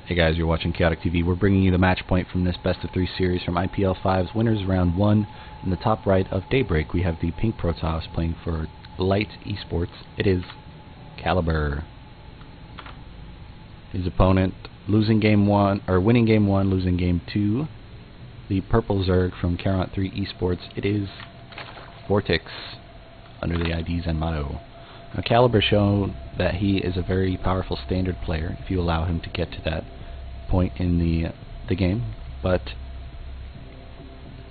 Hey guys, you're watching Chaotic TV. We're bringing you the match point from this best of 3 series from IPL5's Winners Round 1. In the top right of Daybreak, we have the pink Protoss playing for Light Esports. It is Caliber. His opponent winning game 1, losing game 2. The purple Zerg from WnrRnd1 Esports. It is Vortix under the IDs and motto. Now, Caliber shown that he is a very powerful standard player if you allow him to get to that point in the game, but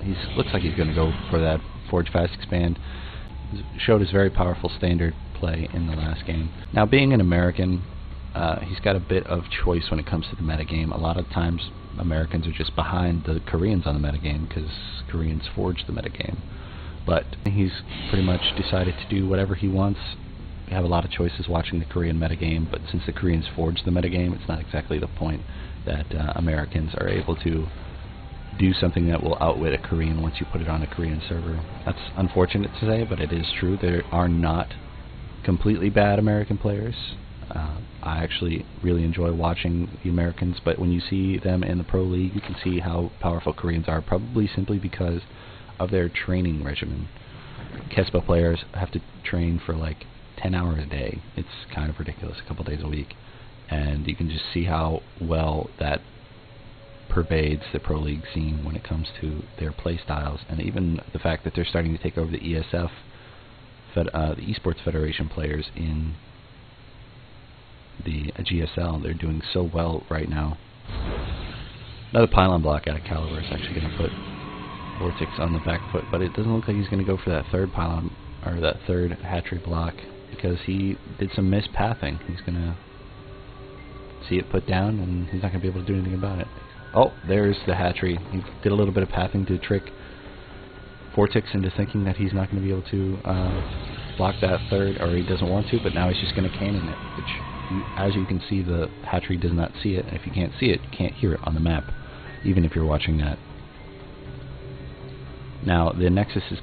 he looks like he's going to go for that Forge Fast Expand. Showed his very powerful standard play in the last game. Now, being an American, he's got a bit of choice when it comes to the metagame. A lot of times Americans are just behind the Koreans on the metagame because Koreans forge the metagame, but he's pretty much decided to do whatever he wants. We have a lot of choices watching the Korean metagame, but since the Koreans forge the metagame, it's not exactly the point that Americans are able to do something that will outwit a Korean once you put it on a Korean server. That's unfortunate to say, but it is true. There are not completely bad American players. I actually really enjoy watching the Americans, but when you see them in the Pro League, you can see how powerful Koreans are, probably simply because of their training regimen. Kespa players have to train for like 10 hours a day. It's kind of ridiculous, a couple days a week. And you can just see how well that pervades the Pro League scene when it comes to their play styles, and even the fact that they're starting to take over the ESF, the Esports Federation players in the GSL. They're doing so well right now. Another pylon block out of Caliber is actually going to put Vortix on the back foot, but it doesn't look like he's going to go for that third pylon, or that third hatchery block, because he did some mispathing. He's going to see it put down, and he's not going to be able to do anything about it. Oh, there's the hatchery. He did a little bit of pathing to trick Vortix into thinking that he's not going to be able to block that third, or he doesn't want to, but now he's just going to cannon it, which, as you can see, the hatchery does not see it, and if you can't see it, you can't hear it on the map, even if you're watching that. Now, the Nexus is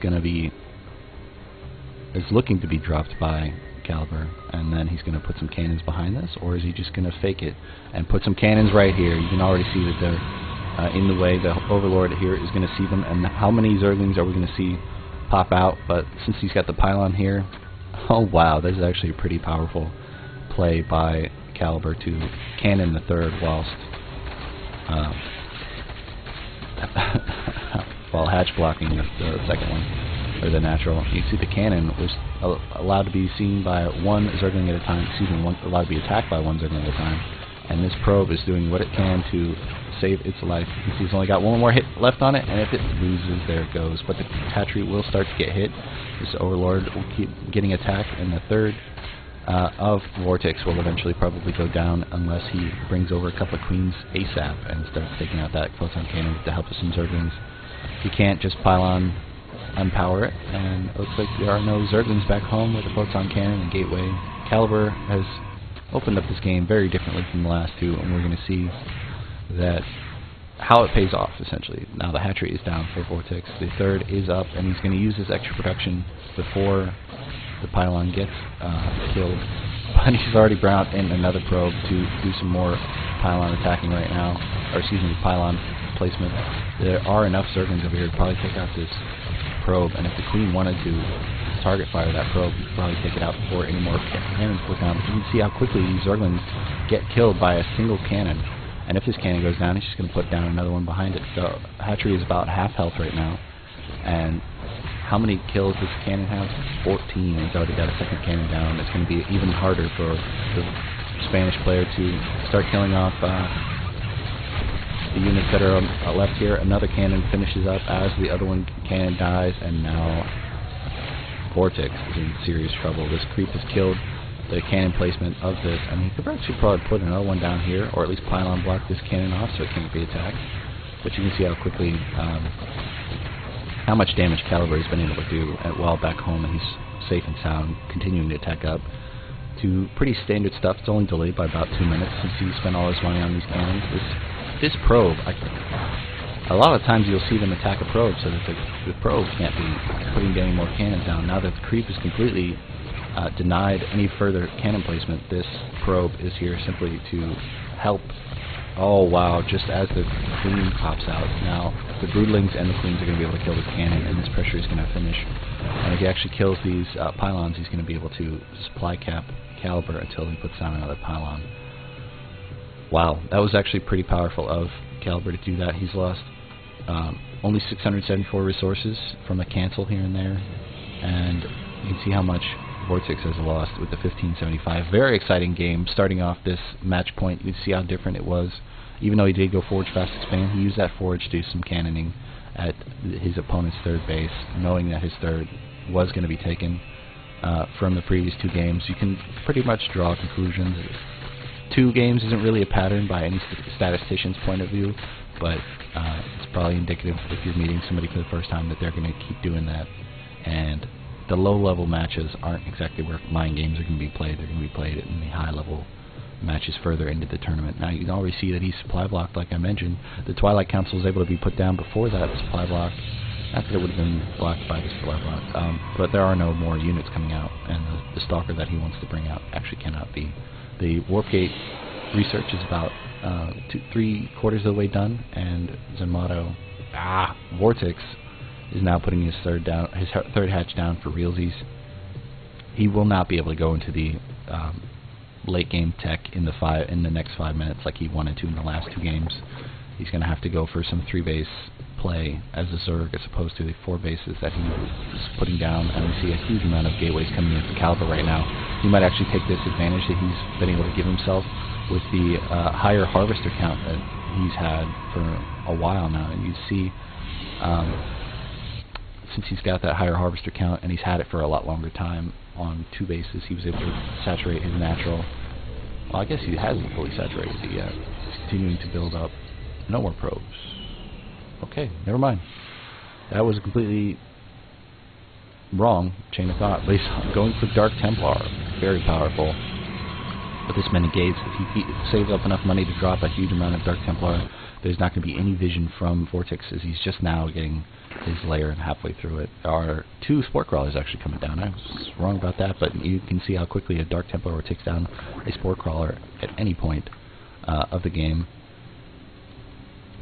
looking to be dropped by Caliber, and then he's going to put some cannons behind this, or is he just going to fake it and put some cannons right here? You can already see that they're in the way. The Overlord here is going to see them, and how many Zerglings are we going to see pop out? But since he's got the pylon here, oh wow, this is actually a pretty powerful play by Caliber to cannon the third whilst while hatch blocking the second one, or the natural. You can see the cannon was allowed to be seen by one Zergling at a time, allowed to be attacked by one Zergling at a time, and this probe is doing what it can to save its life. You can see it's only got one more hit left on it, and if it loses, there it goes. But the hatchery will start to get hit. This Overlord will keep getting attacked, and the third of Vortix will eventually probably go down unless he brings over a couple of Queens ASAP and starts taking out that photon cannon to help with some Zerglings. He can't just pylon unpower it, and it looks like there are no Zerglings back home with a photon cannon and gateway. Caliber has opened up this game very differently from the last two, and we're going to see that how it pays off, essentially. Now the hatchery is down for Vortix. The third is up, and he's going to use this extra production before the pylon gets killed. But he's already brought in another probe to do some more pylon attacking right now, or excuse me, pylon placement. There are enough Zerglings over here to probably take out this probe, and if the Queen wanted to target fire that probe, you could probably take it out before any more cannons put down. But you can see how quickly these Zerglings get killed by a single cannon, and if this cannon goes down, he's just going to put down another one behind it. The hatchery is about half health right now, and how many kills does the cannon have? 14. He's already got a second cannon down. It's going to be even harder for the Spanish player to start killing off the units that are left here. Another cannon finishes up as the other cannon dies, and now Vortix is in serious trouble. This creep has killed the cannon placement of this, and he could actually probably put another one down here, or at least pylon block this cannon off so it can't be attacked. But you can see how quickly, how much damage Caliber has been able to do while back home, and he's safe and sound, continuing to attack up to pretty standard stuff. It's only delayed by about 2 minutes since he spent all his money on these cannons. This probe, a lot of times you'll see them attack a probe so that the probe can't be putting any more cannons down. Now that the creep is completely denied any further cannon placement, this probe is here simply to help Oh wow, just as the queen pops out, now the broodlings and the queens are going to be able to kill this cannon, and this pressure is going to finish. And if he actually kills these pylons, he's going to be able to supply cap Caliber until he puts down another pylon. Wow, that was actually pretty powerful of Caliber to do that. He's lost only 674 resources from a cancel here and there, and you can see how much Vortix has lost with the 1575. Very exciting game. Starting off this match point, you can see how different it was. Even though he did go forge fast expand, he used that forge to do some cannoning at his opponent's third base, knowing that his third was going to be taken from the previous two games. You can pretty much draw conclusions. 2 games isn't really a pattern by any statistician's point of view, but it's probably indicative if you're meeting somebody for the first time that they're going to keep doing that. And the low-level matches aren't exactly where mind games are going to be played. They're going to be played in the high-level matches further into the tournament. Now you can already see that he's supply blocked, like I mentioned. The Twilight Council was able to be put down before that supply block. Not that it would have been blocked by the supply block, but there are no more units coming out, and the Stalker that he wants to bring out actually cannot be. The Warp Gate research is about 3/4 of the way done, and Zenmato, Vortix, is now putting his third hatch down for realsies. He will not be able to go into the late game tech in the next 5 minutes like he wanted to in the last 2 games. He's going to have to go for some 3-base play as a Zerg as opposed to the 4 bases that he was putting down. And we see a huge amount of gateways coming in for Caliber right now. He might actually take this advantage that he's been able to give himself with the higher harvester count that he's had for a while now. And you see, since he's got that higher harvester count and he's had it for a lot longer time on 2 bases, he was able to saturate his natural. Well, I guess he hasn't fully saturated it yet. He's continuing to build up. No more probes. Okay, never mind. That was a completely wrong chain of thought. But he's going for Dark Templar. Very powerful. With this many gates, if he saves up enough money to drop a huge amount of Dark Templar, there's not going to be any vision from Vortix, as he's just now getting his layer and halfway through it. There are 2 Sport Crawlers actually coming down. I was wrong about that, but you can see how quickly a Dark Templar takes down a Sport Crawler at any point of the game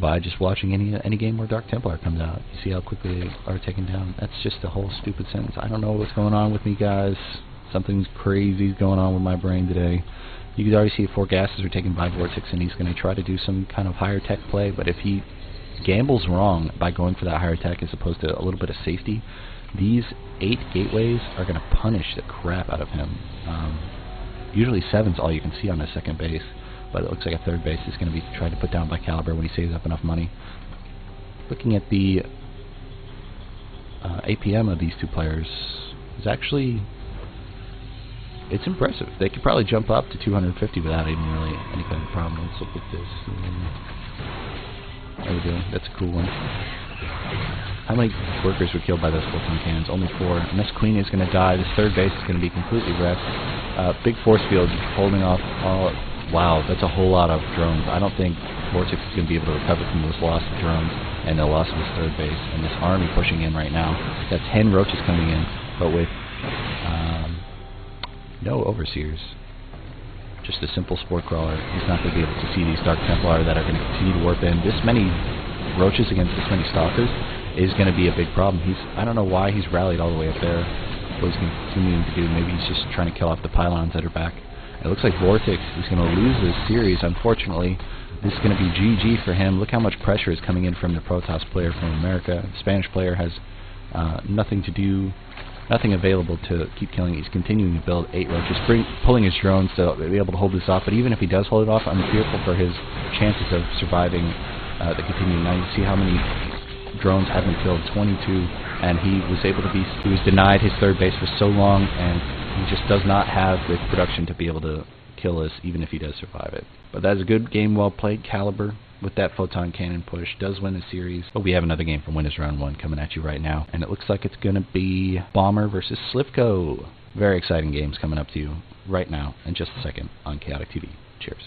by just watching any game where Dark Templar comes out. You see how quickly they are taken down. That's just a whole stupid sentence. I don't know what's going on with me, guys. Something's crazy going on with my brain today. You can already see 4 gases are taken by Vortix, and he's going to try to do some kind of higher tech play, but if he gambles wrong by going for that higher tech as opposed to a little bit of safety, these 8 gateways are going to punish the crap out of him. Usually 7's all you can see on a second base, but it looks like a third base is going to be tried to put down by Caliber when he saves up enough money. Looking at the APM of these 2 players is actually, it's impressive. They could probably jump up to 250 without even really any kind of problem. Let's look at this. There we go. That's a cool one. How many workers were killed by those 14 cannons? Only 4. And this queen is going to die. This third base is going to be completely wrecked. Big force field holding off all. Wow, that's a whole lot of drones. I don't think Vortix is going to be able to recover from those lost drones and the loss of his third base. And this army pushing in right now. Got 10 roaches coming in, but with no overseers. Just a simple Sport Crawler. He's not going to be able to see these Dark Templar that are going to continue to warp in. This many roaches against this many Stalkers is going to be a big problem. I don't know why he's rallied all the way up there. What he's continuing to do. Maybe he's just trying to kill off the pylons that are back. It looks like Vortix is going to lose this series, unfortunately. This is going to be GG for him. Look how much pressure is coming in from the Protoss player from America. The Spanish player has nothing to do, nothing available to keep killing. He's continuing to build 8 roaches, pulling his drones to be able to hold this off. But even if he does hold it off, I'm fearful for his chances of surviving the continuing. Now you see how many drones have been killed, 22, and he was denied his third base for so long, and he just does not have the production to be able to kill us, even if he does survive it. But that is a good game, well played. Caliber, with that photon cannon push, does win the series. But we have another game from WnrRnd1 coming at you right now, and it looks like it's going to be Bomber versus Slivko. Very exciting games coming up to you right now in just a second on Chaotic TV. Cheers.